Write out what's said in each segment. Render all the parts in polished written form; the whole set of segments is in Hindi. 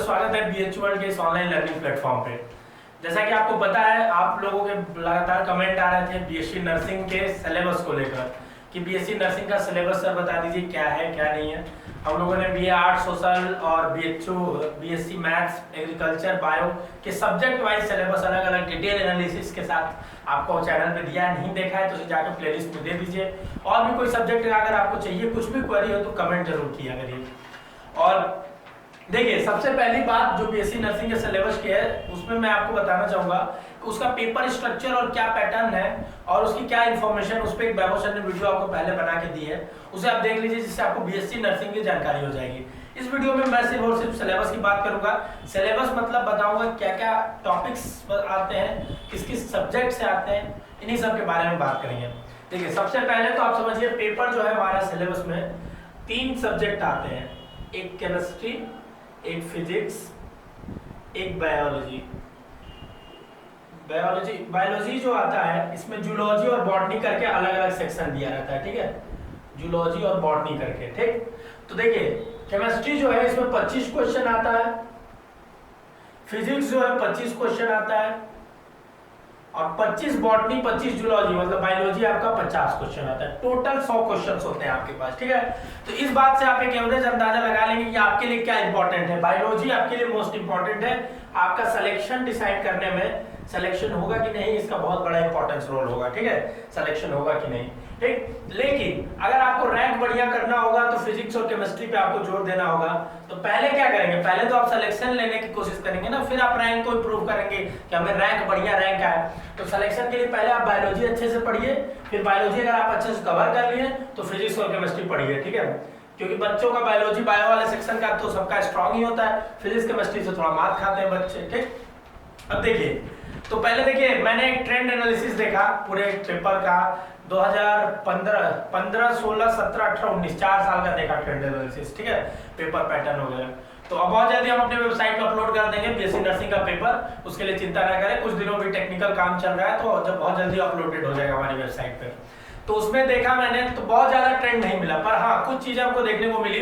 स्वागत है बीएच वर्ल्ड के इस ऑनलाइन लर्निंग प्लेटफॉर्म पे। जैसा कि आपको पता है, आप लोगों के लगातार कमेंट आ रहे थे बीएससी नर्सिंग के सिलेबस को लेकर कि बीएससी नर्सिंग का सिलेबस सर बता दीजिए क्या है क्या नहीं है। हम लोगों ने बीए आर्ट सोशल और बीएससी मैथ्स एग्रीकल्चर बायो के सब्जेक्ट वाइज सिलेबस अलग अलग डिटेल एनालिसिस के साथ आपको चैनल पे दिया है। नहीं देखा है तो उसे जाकर प्लेलिस्ट में दे दीजिए। और भी कोई सब्जेक्ट अगर आपको चाहिए, कुछ भी क्वेरी हो तो कमेंट जरूर किया करिए। और देखिए, सबसे पहली बात जो बीएससी नर्सिंग के सिलेबस की है उसमें मैं आपको बताना चाहूंगा कि उसका पेपर स्ट्रक्चर और क्या पैटर्न है और उसकी क्या इन्फॉर्मेशन, उस पर एक वैभव सर ने वीडियो आपको पहले बना के दी है, उसे आप देख लीजिए जिससे आपको बीएससी नर्सिंग की जानकारी हो जाएगी। इस वीडियो में मैं सिर्फ और सिर्फ सिलेबस की बात करूंगा। सिलेबस मतलब बताऊंगा क्या क्या टॉपिक्स आते हैं, किस किस सब्जेक्ट से आते हैं, इन्हीं सब के बारे में बात करेंगे। देखिए, सबसे पहले तो आप समझिए पेपर जो है हमारा सिलेबस में 3 सब्जेक्ट आते हैं, एक केमिस्ट्री, एक फिजिक्स, एक बायोलॉजी। बायोलॉजी जो आता है इसमें जूलॉजी और बॉटनी करके अलग अलग सेक्शन दिया रहता है, ठीक है, जूलॉजी और बॉटनी करके, ठीक। तो देखिए, केमिस्ट्री जो है इसमें 25 क्वेश्चन आता है, फिजिक्स जो है 25 क्वेश्चन आता है, और 25 बॉटनी 25 जूलॉजी मतलब बायोलॉजी आपका 50 क्वेश्चन आता है। टोटल 100 क्वेश्चंस होते हैं आपके पास, ठीक है। तो इस बात से आप एक एवरेज अंदाजा लगा लेंगे कि आपके लिए क्या इंपॉर्टेंट है। बायोलॉजी आपके लिए मोस्ट इंपॉर्टेंट है, आपका सिलेक्शन डिसाइड करने में, सिलेक्शन होगा कि नहीं इसका बहुत बड़ा इंपॉर्टेंस रोल होगा, ठीक है, सिलेक्शन होगा कि नहीं, ठीक। लेकिन अगर आपको रैंक बढ़िया करना होगा तो फिजिक्स और केमिस्ट्री पे आपको जोर देना होगा। तो पहले क्या करेंगे, पहले तो आप सिलेक्शन लेने की कोशिश करेंगे ना, फिर आप रैंक को इंप्रूव करेंगे कि हमें रैंक बढ़िया रैंक आए। तो सिलेक्शन के लिए पहले आप बायोलॉजी अच्छे से पढ़िए, फिर बायोलॉजी अगर आप अच्छे से कवर कर लिए तो फिजिक्स और केमिस्ट्री पढ़िए, ठीक है। क्योंकि बच्चों का बायोलॉजी बायो वाले सेक्शन का तो सबका स्ट्रांग ही होता है, फिजिक्स केमिस्ट्री से थोड़ा मार खाते हैं बच्चे, ठीक। अब देखिए, तो पहले देखिए मैंने एक ट्रेंड एनालिसिस देखा पूरे पेपर का 2015, 16, 17, 18, 19 4 साल का देखा ट्रेंड एनालिसिस, ठीक है, पेपर पैटर्न वगैरह। तो अब बहुत जल्दी हम अपने वेबसाइट पर अपलोड कर देंगे बीएससी नर्सिंग का पेपर, उसके लिए चिंता ना करें, कुछ दिनों में टेक्निकल काम चल रहा है तो जब बहुत जल्दी अपलोडेड हो जाएगा हमारी वेबसाइट पर। तो उसमें देखा मैंने तो बहुत ज्यादा ट्रेंड नहीं मिला, पर हाँ कुछ चीजें हमको देखने को मिली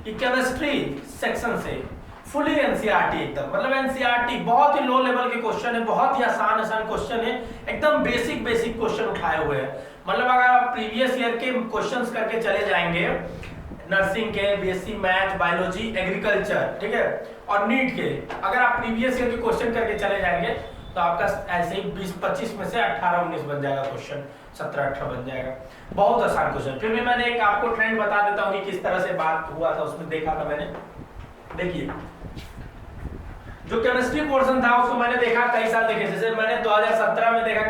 कि केमिस्ट्री सेक्शन से फुली एनसीईआरटी एकदम, मतलब एनसीईआरटी बहुत ही लो लेवल के क्वेश्चन है, बहुत ही आसान क्वेश्चन है, एकदम बेसिक क्वेश्चन उठाए हुए हैं। मतलब अगर आप प्रीवियस ईयर के क्वेश्चंस करके चले जाएंगे नर्सिंग के, बीएससी मैथ, बायोलॉजी, एग्रीकल्चर, ठीक है, और नीट के, अगर आप प्रीवियस ईयर के क्वेश्चन करके चले जाएंगे तो आपका ऐसे ही 20-25 में से 18-19 बन जाएगा क्वेश्चन, 17-18 बन जाएगा। बहुत आसान क्वेश्चन। फिर भी मैंने एक आपको ट्रेंड बता देता हूँ कि किस तरह से बात हुआ था, उसमें देखा था मैंने। देखिए, जो केमिस्ट्री पोर्शन था उसको मैंने देखा कई साल देखे, जैसे मैंने 2017 में देखा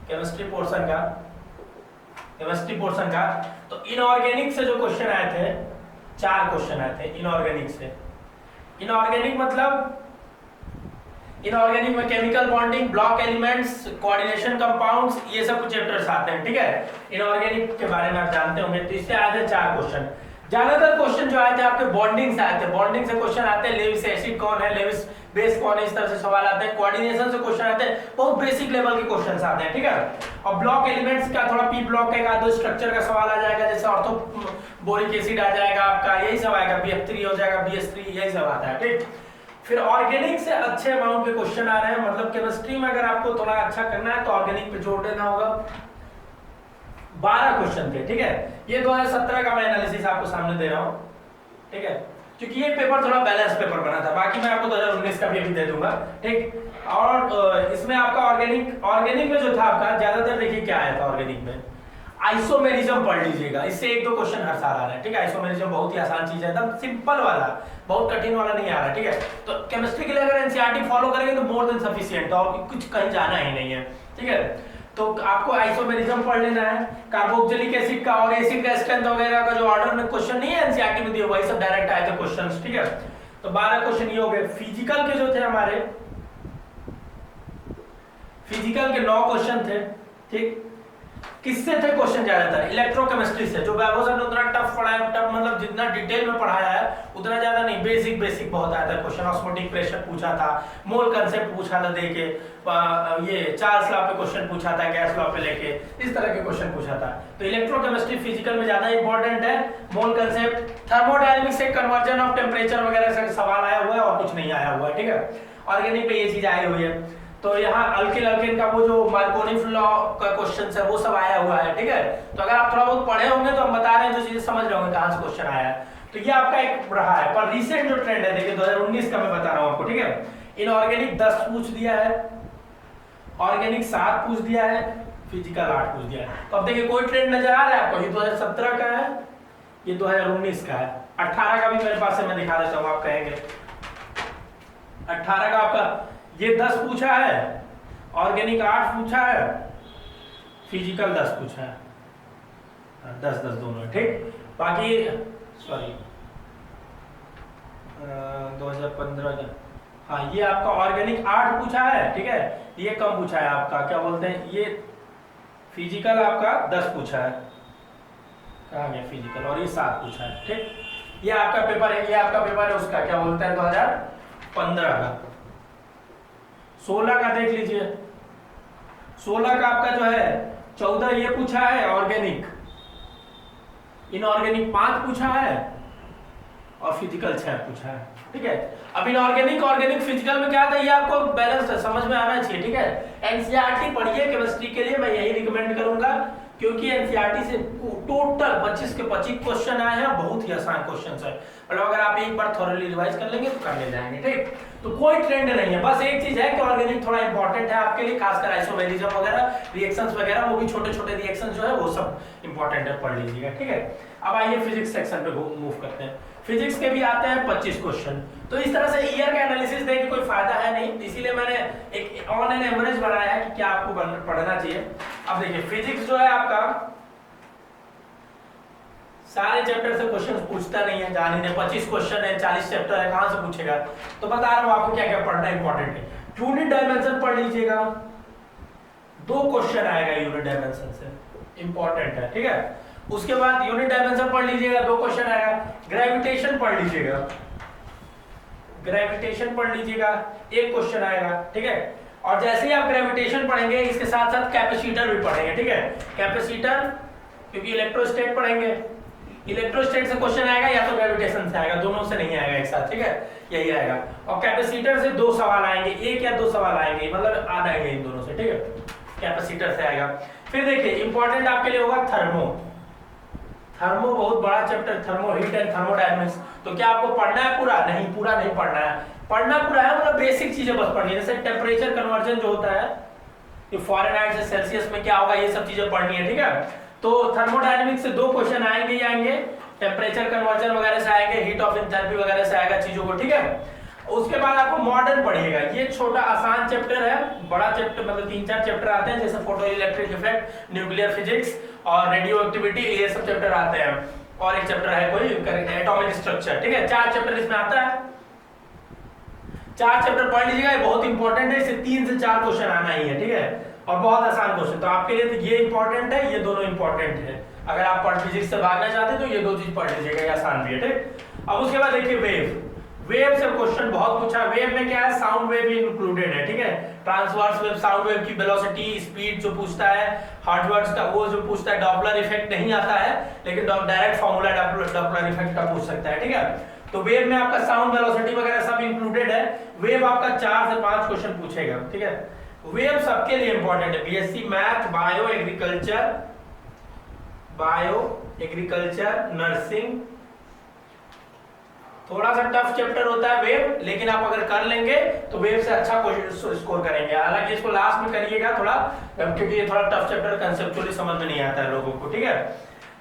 केमिस्ट्री पोर्शन का। तो इनऑर्गेनिक से जो क्वेश्चन आए थे, 4 क्वेश्चन आए थे इनऑर्गेनिक से। इनऑर्गेनिक मतलब इनऑर्गेनिक में chemical bonding, block elements, coordination compounds, ये सब कुछ चैप्टर्स आते हैं, ठीक है। इनऑर्गेनिक के बारे में आप जानते होंगे। तो इससे आए थे 4 क्वेश्चन। ज्यादातर क्वेश्चन जो आए थे आपके बॉन्डिंग से आए थे, बॉन्डिंग से क्वेश्चन आते हैं, लेविस एसिड कौन है, लेविस बेस कौन है, इस तरह से सवाल आते हैं। कोऑर्डिनेशन से क्वेश्चन आते हैं, बहुत बेसिक लेवल के क्वेश्चंस आते हैं, ठीक है। और ब्लॉक एलिमेंट्स का थोड़ा पी ब्लॉक का दो स्ट्रक्चर का सवाल आ जाएगा, जैसे ऑर्थो बोरिक एसिड आ जाएगा आपका, यही सब आएगा, BF3 हो जाएगा, BS3, यही सब आता है, ठीक। फिर ऑर्गेनिक से अच्छे अमाउंट के क्वेश्चन आ रहे हैं, मतलब केमिस्ट्री में अगर आपको थोड़ा अच्छा करना है तो ऑर्गेनिक पे जोर देना होगा। 12 क्वेश्चन थे, ठीक है। ये 2017 का मैं एनालिसिस आपको सामने दे रहा हूँ, ठीक है, क्योंकि ये पेपर थोड़ा बैलेंस पेपर बना था। बाकी मैं आपको 2019 का भी अभी दे दूंगा, ठीक। और इसमें आपका ऑर्गेनिक में जो था आपका ज्यादातर, देखिए क्या आया था ऑर्गेनिक में, आइसोमेरिज्म पढ़ लीजिएगा, इससे 1-2 क्वेश्चन हर साल आ रहे हैं, ठीक है। आइसोमेरिज्म बहुत ही आसान चीज है, एकदम सिंपल वाला, बहुत कठिन वाला नहीं आ रहा, ठीक है। तो केमिस्ट्री के लिए अगर एनसीईआरटी फॉलो करेंगे तो मोर देन सफिशिएंट, और कुछ कहीं जाना ही नहीं है, ठीक है। तो आपको आइसोमेरिज्म पढ़ लेना है, कार्बोक्सिलिक एसिड का और एसिड का स्ट्रेंथ वगैरह का जो ऑर्डर में क्वेश्चन नहीं है एनसीईआरटी में दिए, वही सब डायरेक्ट आए थे क्वेश्चंस, ठीक है। तो 12 क्वेश्चन ये हो गए। फिजिकल के जो थे हमारे, फिजिकल के 9 क्वेश्चन थे, ठीक। किससे थे क्वेश्चन ज्यादातर? इलेक्ट्रोकेमिस्ट्री से। जो वैभव सर ने उतना टफ पढ़ाया, टफ मतलब जितना डिटेल में पढ़ाया है उतना ज्यादा नहीं, बेसिक बेसिक बहुत आया था क्वेश्चन। ऑस्मोटिक प्रेशर पूछा था, मोल कंसेप्ट पूछा था देके, ये चार्ल्स लॉ पे क्वेश्चन पूछा था, गैस लॉ पे लेके, इस तरह के क्वेश्चन पूछा था। तो इलेक्ट्रोकेमिस्ट्री फिजिकल में ज्यादा इंपॉर्टेंट है। मोल कंसेप्ट, थर्मोडायनेमिक्स से कन्वर्जन ऑफ टेम्परेचर वगैरह से सवाल आया हुआ है और कुछ नहीं आया हुआ है, ठीक है। ऑर्गेनिक पे ये चीज आई हुई है। तो यहाँ अल्किल अल्केन का वो जो मार्कोनी लॉ का क्वेश्चन है वो सब आया हुआ है, ठीक है। तो अगर आप थोड़ा बहुत पढ़े होंगे तो हम बता रहे हैं जो चीजें समझ रहे होंगे कहाँ से क्वेश्चन आया है। तो ये आपका एक रहा है। पर रिसेंट जो ट्रेंड है देखिए 2019 का मैं बता रहा हूँ आपको, ठीक है। इनऑर्गेनिक 10 पूछ दिया है, ऑर्गेनिक 7 पूछ दिया है, फिजिकल 8 पूछ दिया है। तो अब देखिए कोई ट्रेंड नजर आ रहा है आपको? ये 2017 का है, ये 2019 का है, 18 का भी मेरे पास है, मैं दिखा देता हूँ, आप कहेंगे 18 का आपका ये 10 पूछा है, ऑर्गेनिक 8 पूछा है, फिजिकल 10 पूछा है, 10-10 दोनों, ठीक। बाकी सॉरी 2015 हाँ, ये आपका ऑर्गेनिक 8 पूछा है, ठीक है। ये कम पूछा है आपका, क्या बोलते हैं, ये फिजिकल आपका 10 पूछा है, कहाँ गया फिजिकल, और ये 7 पूछा है, ठीक। ये आपका पेपर है, ये आपका पेपर है उसका, क्या बोलते हैं 2015 का। 16 का देख लीजिए, 16 का आपका जो है 14 ये पूछा है ऑर्गेनिक, इनऑर्गेनिक 5 पूछा है और फिजिकल 6 पूछा है, ठीक है। अब इनऑर्गेनिक ऑर्गेनिक फिजिकल में क्या था, ये आपको बैलेंस समझ में आना चाहिए, ठीक है। एनसीईआरटी पढ़िए केमिस्ट्री के लिए, मैं यही रिकमेंड करूंगा, क्योंकि एनसीईआरटी से टोटल 25 के 25 क्वेश्चन आए हैं, बहुत ही आसान क्वेश्चन है। मतलब अगर आप एक बार थोरली रिवाइज कर लेंगे तो कर ले जाएंगे, ठीक। तो कोई ट्रेंड नहीं है, बस एक चीज है कि ऑर्गेनिक थोड़ा इंपॉर्टेंट है आपके लिए, खासकर आइसोमेरिज्म वगैरह, रिएक्शंस वगैरह, वो भी छोटे छोटे रिएक्शंस जो है वो सब इंपॉर्टेंट है, पढ़ लीजिएगा, ठीक है। अब आइए फिजिक्स सेक्शन पे मूव करते हैं। फिजिक्स के भी आते हैं 25 क्वेश्चन। तो इस तरह से ईयर का एनालिसिस देके कोई फायदा है नहीं, इसीलिए मैंने एक ऑन एन एवरेज बनाया है कि क्या आपको पढ़ना चाहिए। अब देखिए फिजिक्स जो है आपका सारे चैप्टर से क्वेश्चन पूछता नहीं है, जान ही नहीं, 25 क्वेश्चन है, 40 चैप्टर है, कहां से पूछेगा। तो बता रहा हूं आपको क्या क्या पढ़ना इंपॉर्टेंट है। यूनिट डायमेंशन पढ़ लीजिएगा, 2 क्वेश्चन आएगा यूनिट डायमेंशन से, इंपॉर्टेंट है, ठीक है। उसके बाद यूनिट डायमेंशन पढ़ लीजिएगा, 2 क्वेश्चन आएगा। ग्रेविटेशन पढ़ लीजिएगा, ग्रेविटेशन पढ़ लीजिएगा, 1 क्वेश्चन आएगा, ठीक है। और जैसे ही आप ग्रेविटेशन पढ़ेंगे इसके साथ साथ कैपेसिटर भी पढ़ेंगे, ठीक है। कैपेसिटर क्योंकि इलेक्ट्रोस्टैट पढ़ेंगे, इलेक्ट्रोस्टैट से क्वेश्चन आएगा या तो ग्रेविटेशन से आएगा, दोनों से नहीं आएगा एक साथ, ठीक है, यही आएगा। और कैपेसिटर से 2 सवाल आएंगे, 1 या 2 सवाल आएंगे, मतलब आधा आएंगे इन दोनों से, ठीक है। कैपेसिटर से आएगा। फिर देखिए इंपॉर्टेंट आपके लिए होगा थर्मो, थर्मो बहुत बड़ा chapter, thermo heat and thermodynamics. तो क्या आपको पढ़ना है पूरा? नहीं, पूरा नहीं पढ़ना है। पढ़ना पूरा है मतलब बेसिक चीजें बस पढ़नी है, जैसे टेम्परेचर कन्वर्जन जो होता है, ये फ़ारेनहाइट से सेल्सियस में क्या होगा, ये सब चीजें पढ़नी है, ठीक है। तो थर्मोडायनेमिक्स से 2 क्वेश्चन आएंगे ही आएंगे, टेम्परेचर कन्वर्जन वगैरह से आएंगे, हीट ऑफ एंथैल्पी वगैरह से आएगा चीजों को, ठीक है। उसके बाद आपको मॉडर्न पढ़िएगा, ये छोटा आसान चैप्टर है, बड़ा चैप्टर मतलब 3-4 चैप्टर आते हैं, जैसे photo electric effect, nuclear physics और रेडियो एक्टिविटी, ये सब चैप्टर आते हैं। और एक चैप्टर है कोई एटॉमिक स्ट्रक्चर, ठीक है। 4 चैप्टर इसमें आता है, 4 चैप्टर पढ़ लीजिएगा, ये बहुत इंपॉर्टेंट है, इससे 3 से 4 क्वेश्चन आना ही है, ठीक है। और बहुत आसान क्वेश्चन, तो आपके लिए तो ये इंपॉर्टेंट है, ये दोनों इंपॉर्टेंट है। अगर आप पढ़ फिजिक्स से भागना चाहते हैं तो ये 2 चीज पढ़ लीजिएगा, ये आसान भी है, ठीक। अब उसके बाद देखिए वेव, वेव से क्वेश्चन बहुत पूछा। वेव में क्या है, साउंड वेव भी इंक्लूडेड है, ठीक है। ट्रांसवर्स वेव, साउंड वेव की वेलोसिटी, स्पीड जो पूछता है, हर्ट्ज का वो जो पूछता है, डॉपलर इफेक्ट नहीं आता है, लेकिन डायरेक्ट फार्मूला डॉपलर इफेक्ट का पूछ सकता है, ठीक है। तो वेव में आपका साउंड वेलोसिटी वगैरह सब इंक्लूडेड है। वेव आपका 4 से 5 क्वेश्चन पूछेगा, ठीक है। वेव सबके लिए इंपॉर्टेंट है, BSc math, bio agriculture, nursing. थोड़ा सा टफ चैप्टर होता है वेव, लेकिन आप अगर कर लेंगे तो वेव से अच्छा क्वेश्चन स्कोर करेंगे। हालांकि इसको लास्ट में करिएगा थोड़ा, क्योंकि ये थोड़ा टफ चैप्टर कंसेप्चुअली समझ में नहीं आता है लोगों को, ठीक है।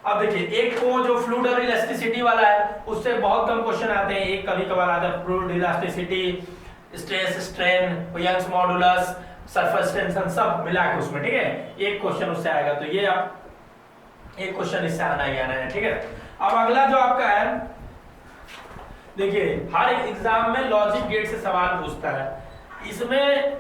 अब देखिए एक को जो फ्लूइड और इलास्टिसिटी वाला है उससे बहुत कम क्वेश्चन आते हैं, एक कभी कभार आता है, fluid elasticity, stress strain, Young's modulus, surface tension सब मिला के उसमें, ठीक है। एक क्वेश्चन उससे आएगा, तो ये आप एक क्वेश्चन इससे आना ही आना है, ठीक है। अब अगला जो आपका है, देखिए हर एग्जाम में लॉजिक गेट से सवाल पूछता है। इसमें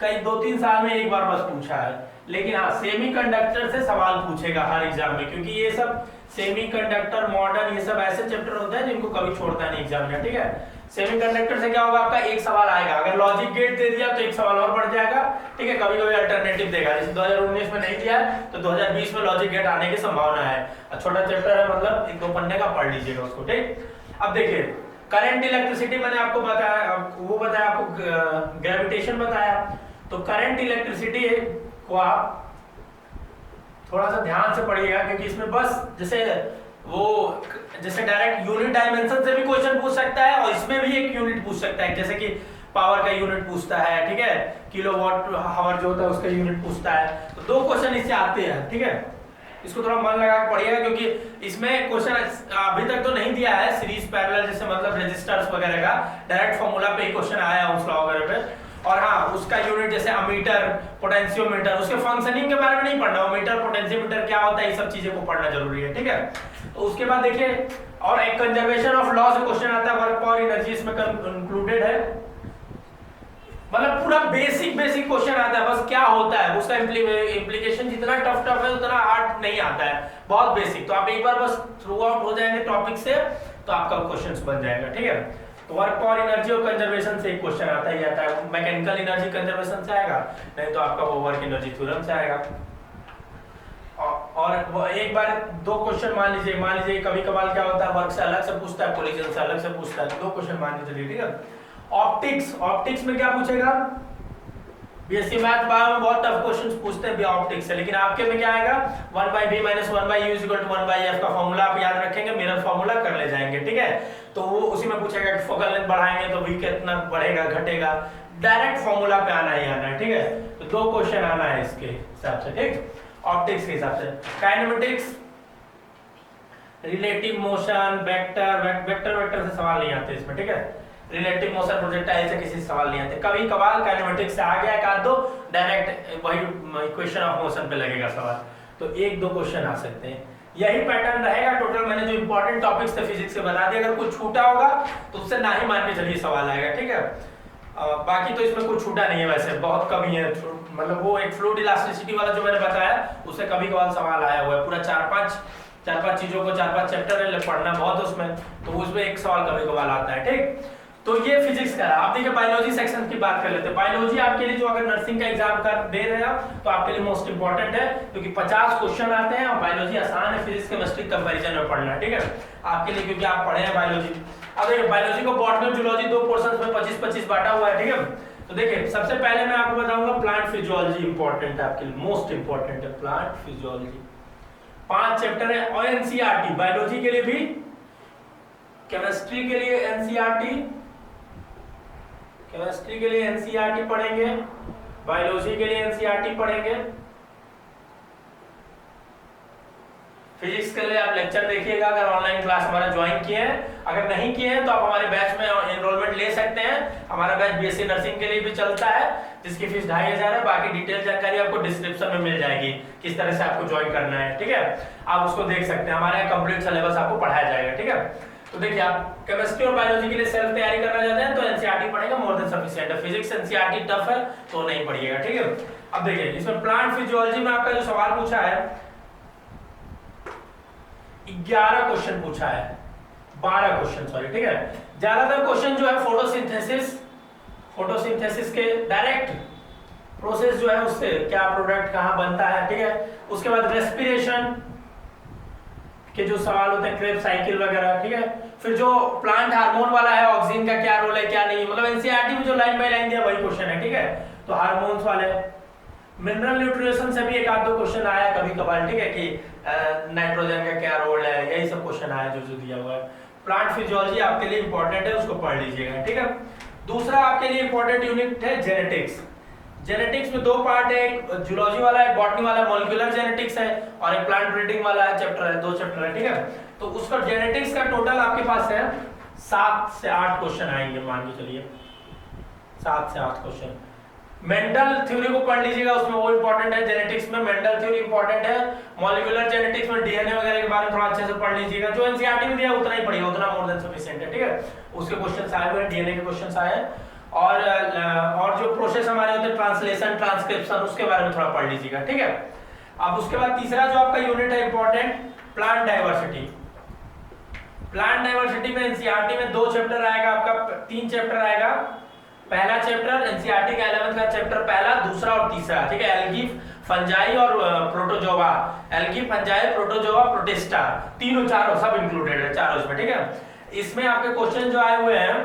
कई 2-3 साल में एक बार बस पूछा है, लेकिन हाँ सेमीकंडक्टर से सवाल पूछेगा हर एग्जाम में, क्योंकि ये सब सेमीकंडक्टर मॉडर्न ये सब ऐसे चैप्टर होते हैं जिनको कभी छोड़ता नहीं एग्जाम में, ठीक है। सेमीकंडक्टर से क्या होगा, आपका एक सवाल आएगा, अगर लॉजिक गेट दे दिया तो एक सवाल और बढ़ जाएगा, ठीक है। कभी कभी अल्टरनेटिव देगा, जैसे 2019 में नहीं दिया है तो 2020 में लॉजिक गेट आने की संभावना है। छोटा चैप्टर है, मतलब 1-2 पन्ने का पढ़ लीजिएगा उसको, ठीक। अब देखिए करंट इलेक्ट्रिसिटी मैंने आपको बताया, वो बताया आपको ग्रेविटेशन बताया, तो करंट इलेक्ट्रिसिटी को आप थोड़ा सा ध्यान से पढ़िएगा, क्योंकि इसमें बस जैसे डायरेक्ट यूनिट डायमेंशन से भी क्वेश्चन पूछ सकता है, और इसमें भी एक यूनिट पूछ सकता है, जैसे कि पावर का यूनिट पूछता है, ठीक है, किलोवाट आवर जो होता है उसका यूनिट पूछता है, तो 2 क्वेश्चन इससे आते हैं, ठीक है। इसको थोड़ा मन लगा के पढ़िएगा, क्योंकि इसमें क्वेश्चन अभी तक तो नहीं दिया है सीरीज पैरेलल जैसे मतलब रेजिस्टर्स वगैरह का, डायरेक्ट फॉर्मूला पे ही क्वेश्चन आया है उसका वगैरह पे, और हाँ उसका यूनिट जैसे अमीटर, पोटेंशियोमीटर, उसके फंक्शनिंग के बारे में नहीं पढ़ना, अमीटर पोटेंशियोमीटर क्या होता है ये सब चीजें को पढ़ना जरूरी है, ठीक है। तो उसके बाद देखिए और एक कंजर्वेशन ऑफ लॉ से क्वेश्चन आता है, वर्क पावर एनर्जी इसमें इंक्लूडेड है, मतलब पूरा बेसिक क्वेश्चन आता है, बस क्या होता है उसका इम्प्लीकेशन जितना टफ है उतना हार्ड नहीं आता है, बहुत बेसिक। तो आप एक बार बस थ्रू आउट हो जाएंगे टॉपिक से तो आपका क्वेश्चंस बन जाएगा, ठीक है। तो वर्क पावर एनर्जी और कंजर्वेशन से एक क्वेश्चन आता ही आता है, मैकेनिकल एनर्जी कंजर्वेशन से आएगा, नहीं तो आपका वो वर्क एनर्जी थ्योरम से आएगा। और एक बार 2 क्वेश्चन मान लीजिए कभी कभार क्या होता है वर्क से अलग से पूछता है, कोलिजन से अलग से पूछता है, 2 क्वेश्चन मान लीजिए, ठीक है। ऑप्टिक्स में क्या पूछेगा, बीएससी मैथ बायो में बहुत टफ क्वेश्चंस पूछते हैं ऑप्टिक्स से, लेकिन आपके में क्या आएगा 1/b - 1/u = 1/f का फार्मूला आप याद रखेंगे, मिरर फार्मूला कर ले जाएंगे, ठीक है। तो वो उसी में पूछेगा कि फोकल लेंथ बढ़ाएंगे तो v कितना बढ़ेगा घटेगा, डायरेक्ट फार्मूला पे आना ही आना है, ठीक है। तो 2 क्वेश्चन आना है इसके हिसाब से, ठीक, ऑप्टिक्स के हिसाब से। काइनेमेटिक्स, रिलेटिव मोशन, वेक्टर से सवाल नहीं आते इसमें, ठीक है। रिलेटिव मोशन, प्रोजेक्टाइल से किसी सवाल नहीं आते, कभी कभार काइनेमेटिक्स से आ गया एक आध दो, डायरेक्ट वही इक्वेशन ऑफ मोशन पे लगेगा सवाल, तो 1-2 क्वेश्चन आ सकते हैं। यही पैटर्न रहेगा टोटल, मैंने जो इंपॉर्टेंट टॉपिक्स थे फिजिक्स के बता दिए, अगर कुछ छूटा होगा तो उससे ना ही मान के चलिए सवाल आएगा, ठीक है। बाकी तो इसमें कुछ छूटा नहीं है, वैसे बहुत कम ही है, मतलब वो एक फ्लूइड इलास्टिसिटी वाला जो मैंने बताया उससे कभी कभार सवाल आया हुआ है, पूरा 4-5 चीजों को 4-5 चैप्टर है पढ़ना बहुत उसमें, तो उसमें एक सवाल कभी कभार आता है, ठीक। तो ये फिजिक्स का। आप देखिए बायोलॉजी सेक्शन की बात कर लेते हैं। बायोलॉजी आपके लिए जो अगर नर्सिंग का एग्जाम कर दे रहे हैं तो आपके लिए मोस्ट इंपॉर्टेंट है, क्योंकि 50 क्वेश्चन आते हैं और बायोलॉजी आसान है, फिजिक्स केमिस्ट्री कंपैरिजन में पढ़ना, ठीक है आपके लिए, क्योंकि आप पढ़े हैं बायोलॉजी। अब देखिए बायोलॉजी को बॉटनी और जूलॉजी 2 पोर्शंस में 25-25 बांटा हुआ है, ठीक है। तो देखिए सबसे पहले मैं आपको बताऊंगा प्लांट फिजियोलॉजी इंपॉर्टेंट है आपके लिए, मोस्ट इंपॉर्टेंट है प्लांट फिजियोलॉजी। 5 चैप्टर है और एनसीईआरटी, बायोलॉजी के लिए भी, केमिस्ट्री के लिए एनसीईआरटी, केमिस्ट्री के लिए एनसीईआरटी पढ़ेंगे, बायोलॉजी के लिए एनसीईआरटी पढ़ेंगे, फिजिक्स के लिए आप लेक्चर देखिएगा अगर ऑनलाइन क्लास हमारा ज्वाइन किए हैं, अगर नहीं किए हैं तो आप हमारे बैच में एनरोलमेंट ले सकते हैं। हमारा बैच बीएससी नर्सिंग के लिए भी चलता है, जिसकी फीस 2500 है, बाकी डिटेल जानकारी आपको डिस्क्रिप्शन में मिल जाएगी किस तरह से आपको ज्वाइन करना है, ठीक है। आप उसको देख सकते हैं, हमारे यहाँ कंप्लीट सिलेबस आपको पढ़ाया जाएगा, ठीक है। तो देखिए आप केमिस्ट्री और बायोलॉजी के लिए सेल्फ तैयारी करना चाहते हैं तो एनसीईआरटी पढ़ेगा, मोर देन सफिशिएंट है। फिजिक्स एनसीईआरटी टफ है तो नहीं पढ़िएगा, ठीक है। अब देखिए इसमें प्लांट फिजियोलॉजी में आपका जो सवाल पूछा है 11 क्वेश्चन पूछा है, 12 क्वेश्चन सॉरी, ठीक है। ज्यादातर क्वेश्चन जो है फोटोसिंथेसिस के डायरेक्ट प्रोसेस जो है उससे क्या प्रोडक्ट कहां बनता है, ठीक है। उसके बाद रेस्पिरेशन के जो सवाल होते हैं, क्रेब साइकिल वगैरह, ठीक है। फिर जो प्लांट हार्मोन वाला है, ऑक्सीजन का क्या रोल है क्या नहीं, मतलब एनसीईआरटी में जो लाइन बाय लाइन दिया वही क्वेश्चन है, ठीक है। तो हार्मोन्स वाले, मिनरल न्यूट्रिशन से भी 1-2 क्वेश्चन आया कभी कभार, ठीक है, कि नाइट्रोजन का क्या रोल है, यही सब क्वेश्चन आया जो दिया हुआ है। प्लांट फिजियोलॉजी आपके लिए इंपॉर्टेंट है, उसको पढ़ लीजिएगा, ठीक है। दूसरा आपके लिए इंपॉर्टेंट यूनिट है जेनेटिक्स। जेनेटिक्स में 2 पार्ट है, एक जूलॉजी वाला है, बॉटनी वाला, मॉलिक्यूलर जेनेटिक्स है, और एक प्लांट ब्रीडिंग वाला है चैप्टर है, 2 चैप्टर है, ठीक है। तो उसका जेनेटिक्स का टोटल आपके पास है 7 से 8 क्वेश्चन आएंगे, मान के चलिए 7 से 8 क्वेश्चन। मेंडल थ्योरी को पढ़ लीजिएगा, उसमें वो इंपॉर्टेंट है, जेनेटिक्स में मेंडल थ्योरी इंपॉर्टेंट है। मॉलिक्यूलर जेनेटिक्स में डीएनए वगैरह के बारे में थोड़ा अच्छे से पढ़ लीजिएगा, जो एनसीईआरटी में दिया उतना ही पढ़िएगा, उतना मोर देन सफिशिएंट है, ठीक है। उसके क्वेश्चंस आए हुए हैं, डीएनए के क्वेश्चंस आए हैं, और जो प्रोसेस हमारे होते हैं ट्रांसलेशन, ट्रांसक्रिप्शन, उसके बारे में थोड़ा पढ़ लीजिएगा, ठीक है। अब उसके बाद तीसरा जो आपका यूनिट है important, plant diversity. Plant diversity में एनसीईआरटी में 2 चैप्टर आएगा आपका, 3 चैप्टर आएगा। पहला चैप्टर एनसीईआरटी का 11th का चैप्टर पहला, दूसरा और तीसरा, ठीक है। एल्गी, फंजाई और protozoa, algae, fungi, protozoa, protista, तीनों चारों सब इंक्लूडेड है, चारों इसमें, ठीक है। इसमें आपके क्वेश्चन जो आए हुए हैं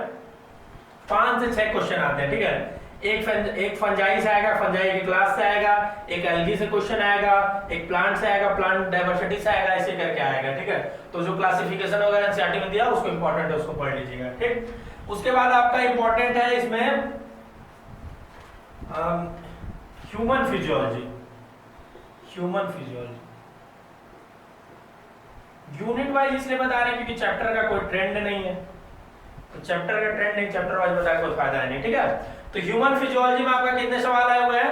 5 से 6 क्वेश्चन आते हैं, ठीक है। एक फंजाई से आएगा, फंजाई की क्लास से आएगा, एक एल्गी से क्वेश्चन आएगा, एक प्लांट से आएगा, प्लांट डाइवर्सिटी से आएगा, ऐसे करके आएगा, ठीक है। तो जो क्लासिफिकेशन वगैरह एनसीईआरटी में दिया उसको इंपॉर्टेंट है, उसको पढ़ लीजिएगा, ठीक। उसके बाद आपका इंपॉर्टेंट है इसमें human physiology. Human physiology unit wise इसलिए बता रहे हैं क्योंकि चैप्टर का कोई ट्रेंड नहीं है, तो चैप्टर का ट्रेंड नहीं, चैप्टर वाइज बताने कोई फायदा नहीं, ठीक है। तो ह्यूमन फिजियोलॉजी में आपका कितने सवाल आए हुए हैं?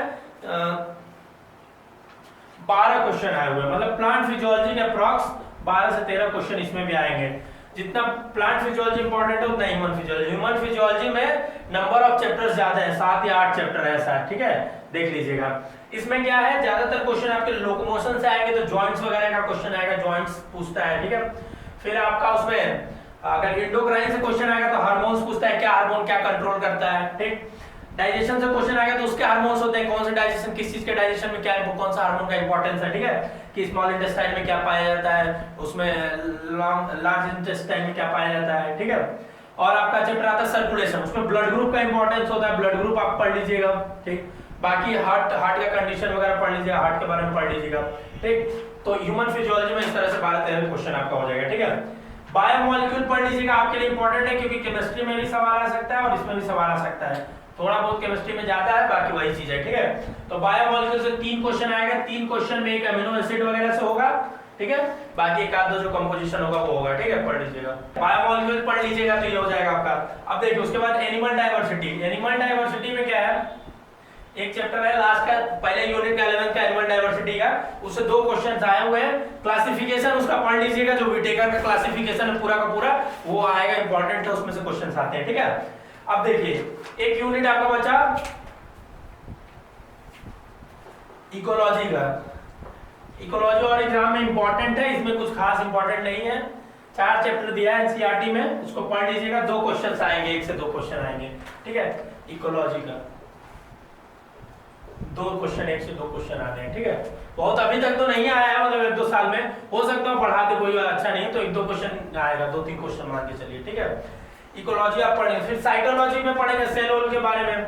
12 क्वेश्चन आए हुए हैं, मतलब प्लांट फिजियोलॉजी के अप्रॉक्स 12 से 13 क्वेश्चन इसमें भी आएंगे। जितना प्लांट फिजियोलॉजी इंपॉर्टेंट है उतना ह्यूमन फिजियोलॉजी। ह्यूमन फिजियोलॉजी में नंबर ऑफ चैप्टर्स ज्यादा है, 7 या 8 चैप्टर है ऐसा, ठीक है, देख लीजिएगा। इसमें क्या है, ज्यादातर क्वेश्चन आपके लोकोमोशन से आएंगे, तो जॉइंट्स वगैरह का क्वेश्चन आएगा, जॉइंट्स पूछता है, ठीक है। फिर आपका उसमें अगर एंडोक्राइन से क्वेश्चन आएगा तो हार्मोन्स पूछता है, क्या हार्मोन क्या कंट्रोल करता है, ठीक। डाइजेशन से क्वेश्चन आएगा तो उसके हार्मोन्स होते हैं, कौन से डाइजेशन, किस चीज के डाइजेशन में क्या है, कौन सा हार्मोन का इंपॉर्टेंस है, ठीक है, कि स्मॉल इंटेस्टाइन में क्या पाया जाता है, उसमें लार्ज इंटेस्टाइन में क्या पाया जाता है, ठीक है। और आपका चैप्टर आता है सर्कुलेशन, उसमें ब्लड ग्रुप का इंपॉर्टेंस होता है, ब्लड ग्रुप आप पढ़ लीजिएगा, ठीक। बाकी हार्ट का कंडीशन वगैरह पढ़ लीजिएगा, हार्ट के बारे में पढ़ लीजिएगा, ठीक। तो ह्यूमन फिजियोलॉजी में इस तरह से 12-13 क्वेश्चन आपका हो जाएगा, ठीक है। बायोमोलिक्यूल पढ़ लीजिएगा, आपके लिए इंपॉर्टेंट है क्योंकि केमिस्ट्री में भी सवाल आ सकता है और इसमें भी सवाल आ सकता है। थोड़ा बहुत केमिस्ट्री में ज्यादा है, बाकी वही चीज है, ठीक है। तो बायोमोलिक्यूल से 3 क्वेश्चन आएगा, 3 क्वेश्चन में एक अमीनो एसिड वगैरह से होगा, ठीक है। बाकी एक आध दो जो कंपोजिशन होगा वो होगा, ठीक है, पढ़ लीजिएगा। बायोमोलिक्यूल पढ़ लीजिएगा तो ये हो जाएगा आपका। अब देखिए उसके बाद एनिमल डाइवर्सिटी। एनिमल डाइवर्सिटी में क्या है, एक चैप्टर है लास्ट का, पहले यूनिट का 11th का एनिमल डाइवर्सिटी का, उससे 2 क्वेश्चंस आए हुए हैं। क्लासिफिकेशन उसका पढ़ लीजिएगा, जो विटेकर का क्लासिफिकेशन है पूरा का पूरा वो आएगा, इंपॉर्टेंट है, उसमें से क्वेश्चंस आते हैं, ठीक है। अब देखिए एक यूनिट आपका बचा इकोलॉजी का। इकोलॉजी और एग्जाम में इंपॉर्टेंट है, इसमें कुछ खास इंपॉर्टेंट नहीं है। 4 चैप्टर दिया है एनसीईआरटी में, उसको पढ़ लीजिएगा, 2 क्वेश्चंस आएंगे, 1 से 2 क्वेश्चन आएंगे, ठीक है। इकोलॉजी का 2 क्वेश्चन, 1 से 2 क्वेश्चन आते हैं, ठीक है। बहुत अभी तक तो नहीं आया है, मतलब 1-2 साल में हो सकता है पढ़ा दे कोई अच्छा नहीं तो 1-2 क्वेश्चन आएगा, 2-3 क्वेश्चन मान के चलिए, ठीक है। इकोलॉजी आप पढ़ेंगे। फिर साइटोलॉजी में पढ़ेंगे सेल वॉल के बारे में।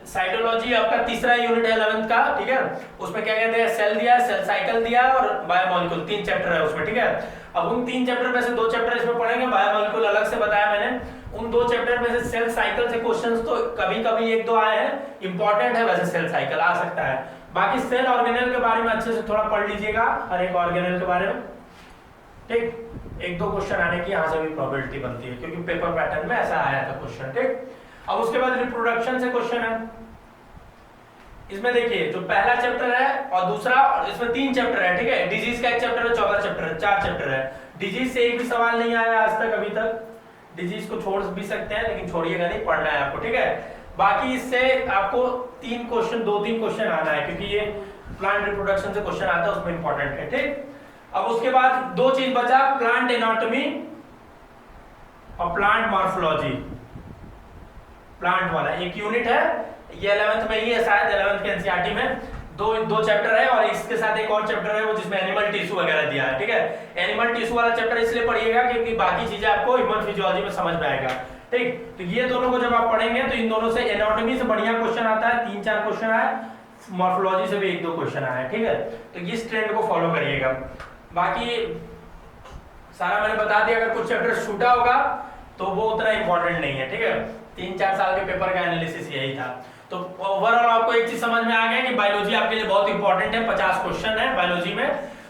साइटोलॉजी आपका तीसरा यूनिट है 11th का, ठीक है। उसमें क्या कहते हैं, सेल दिया, सेल साइकिल दिया और बायोमोलिक्यूल, 3 चैप्टर है उसमें, ठीक है। अब उन 3 चैप्टर में से 2 चैप्टर इसमें पढ़ेंगे, बायोमोलिक्यूल अलग से बताया मैंने। उन 2 चैप्टर में से सेल साइकिल से क्वेश्चंस तो कभी-कभी 1-2 आए हैं, इंपॉर्टेंट है वैसे सेल साइकिल आ सकता है। बाकी सेल ऑर्गेनेल के बारे में अच्छे से थोड़ा पढ़ लीजिएगा, हर एक ऑर्गेनेल के बारे में, ठीक। 1-2 क्वेश्चन आने की यहाँ से भी प्रोबेबिलिटी बनती है क्योंकि पेपर पैटर्न में ऐसा आया था क्वेश्चन, ठीक। अब उसके बाद रिप्रोडक्शन से क्वेश्चन है। इसमें देखिए जो पहला चैप्टर है और दूसरा, इसमें 3 चैप्टर है, ठीक है। डिजीज का 1 चैप्टर है, 14 चैप्टर है, 4 चैप्टर है। डिजीज से एक भी सवाल नहीं आया आज तक, अभी तक। डिजीज को छोड़ भी सकते हैं लेकिन छोड़िएगा नहीं, पढ़ना है आपको, ठीक है। बाकी इससे आपको 3 क्वेश्चन, 2-3 क्वेश्चन आना है क्योंकि ये प्लांट रिप्रोडक्शन से क्वेश्चन आता है, उसमें इंपॉर्टेंट है, ठीक। अब उसके बाद 2 चीज बचा, प्लांट एनाटॉमी और प्लांट मॉर्फोलॉजी। प्लांट वाला एक यूनिट है, ये 11th में ही है शायद, 11th के एनसीईआरटी में 2 चैप्टर है और इसके साथ एक और चैप्टर है वो जिसमें एनिमल टिश्यू वगैरह दिया है, ठीक है। एनिमल टिश्यू वाला चैप्टर इसलिए पढ़िएगा क्योंकि बाकी चीजें आपको ह्यूमन फिजियोलॉजी में समझ में आएगा, ठीक। तो ये दोनों को जब आप पढ़ेंगे तो इन दोनों से एनाटॉमी से बढ़िया क्वेश्चन आता है, 3-4 क्वेश्चन आए, मॉर्फोलॉजी से भी 1-2 क्वेश्चन आए, ठीक है। तो इस ट्रेंड को फॉलो करिएगा। बाकी सारा मैंने बता दिया, अगर कुछ चैप्टर छूटा होगा तो वो उतना इंपॉर्टेंट नहीं है, ठीक है। 3-4 साल के पेपर का एनालिसिस यही था। तो ओवरऑल आपको एक चीज समझ में आ गया कि बायोलॉजी आपके लिए बहुत इंपॉर्टेंट है, 50 क्वेश्चन है बायोलॉजी में,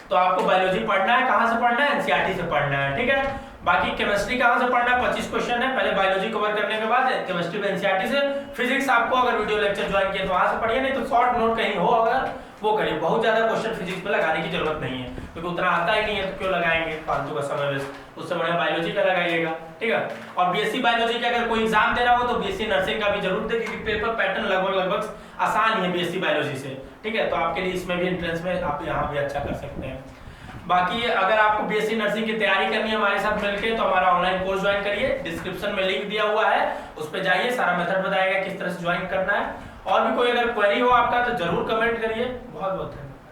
तो आपको बायोलॉजी पढ़ना है। कहां से पढ़ना है, एनसीईआरटी से पढ़ना है, ठीक है। बाकी केमिस्ट्री कहां से पढ़ना है, 25 क्वेश्चन है, पहले बायोलॉजी कवर करने के बाद केमिस्ट्री में एनसीईआरटी से। फिजिक्स आपको अगर वीडियो लेक्चर ज्वाइन किया तो वहां से पढ़िए, नहीं तो शॉर्ट नोट कहीं हो अगर वो करिए, बहुत ज्यादा क्वेश्चन फिजिक्स में लगाने की जरूरत नहीं है। क्योंकि उतना आता ही नहीं है तो क्यों लगाएंगे फालतू का समय वेस्ट, उससे बढ़िया बायोलॉजी का लगाइएगा, ठीक है। और बीएससी बायोलॉजी का अगर कोई एग्जाम दे रहा हो तो बीएससी नर्सिंग का भी जरूर देखिए कि पेपर पैटर्न लगभग आसान ही है बीएससी बायोलॉजी से, ठीक है। तो आपके लिए इसमें भी एंट्रेंस में आप यहाँ भी अच्छा कर सकते हैं। बाकी अगर आपको बीएससी नर्सिंग की तैयारी करनी है हमारे साथ मिलकर तो हमारा ऑनलाइन कोर्स ज्वाइन करिए, डिस्क्रिप्शन में लिंक दिया हुआ है, उस पर जाइए, सारा मेथड बताएगा किस तरह से ज्वाइन करना है। और भी कोई अगर क्वेरी हो आपका तो जरूर कमेंट करिए। बहुत बहुत धन्यवाद।